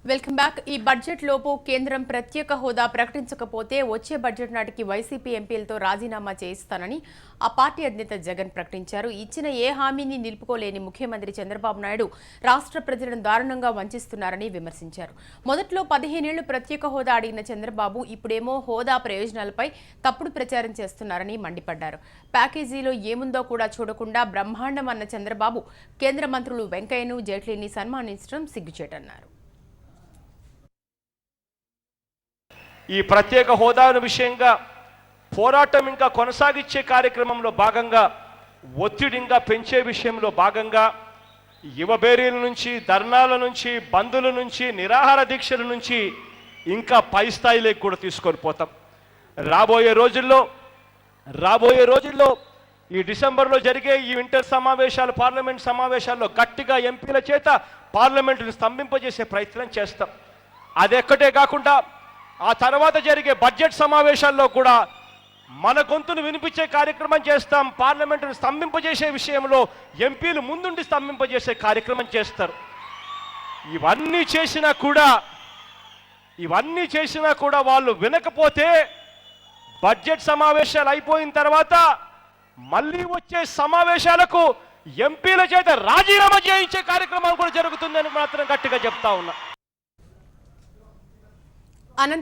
Welcome back. ఈ budget లోపు కేంద్రం ప్రత్యేక హోదా ప్రకటించకపోతే వచ్చే బడ్జెట్ నాటికి వైసీపీ ఎంపీలతో రాజీనామా చేయిస్తానని ఆ పార్టీ అధినేత జగన్ ప్రకటించారు. ఇచ్చిన ఏ హామీని నిలుపుకోలేని ముఖ్యమంత్రి చంద్రబాబు నాయుడు రాష్ట్ర ప్రజలను దారుణంగా వంచిస్తున్నారని విమర్శించారు. మొదట్లో 15 ఏళ్లు ప్రత్యేక హోదా అడిగిన చంద్రబాబు ఇప్పుడేమో హోదా ప్రయోజనాలపై తప్పుడు ప్రచారం చేస్తున్నారని మండిపడ్డారు. ప్యాకేజీలో ఏముందో కూడా చూడకుండా బ్రహ్మాండం అన్న చంద్రబాబు కేంద్ర మంత్రులు వెంకయ్యను, జైట్లీని సన్మానించడం సిగ్గుచేటన్నారు. ఈ ప్రత్యేక హోదా విషయంగా పోరాటం ఇంకా కొనసాగించే కార్యక్రమంలో భాగంగా ఒత్తిడి ఇంకా పెంచే విషయంలో భాగంగా యువబేరీల నుంచి, ధర్నాల నుంచి, బంధుల నుంచి, నిరాహార దీక్షల నుంచి ఇంకా పై స్థాయిలోకి కూడా తీసుకొని పోతాం. రాబోయే రోజుల్లో ఈ డిసెంబర్లో జరిగే ఈ వింటర్ సమావేశాలు, పార్లమెంట్ సమావేశాల్లో గట్టిగా ఎంపీల చేత పార్లమెంటును స్తంభింపజేసే ప్రయత్నం చేస్తాం. అదెక్కటే కాకుండా ఆ తర్వాత జరిగే బడ్జెట్ సమావేశాల్లో కూడా మన గొంతును వినిపించే కార్యక్రమం చేస్తాం. పార్లమెంటును స్తంభింపజేసే విషయంలో ఎంపీలు ముందుండి స్తంభింపజేసే కార్యక్రమం చేస్తారు. ఇవన్నీ చేసినా కూడా వాళ్ళు వినకపోతే బడ్జెట్ సమావేశాలు అయిపోయిన తర్వాత మళ్ళీ వచ్చే సమావేశాలకు ఎంపీల చేత రాజీనామా చేయించే కార్యక్రమం కూడా జరుగుతుందని మాత్రం గట్టిగా చెప్తా ఉన్నా.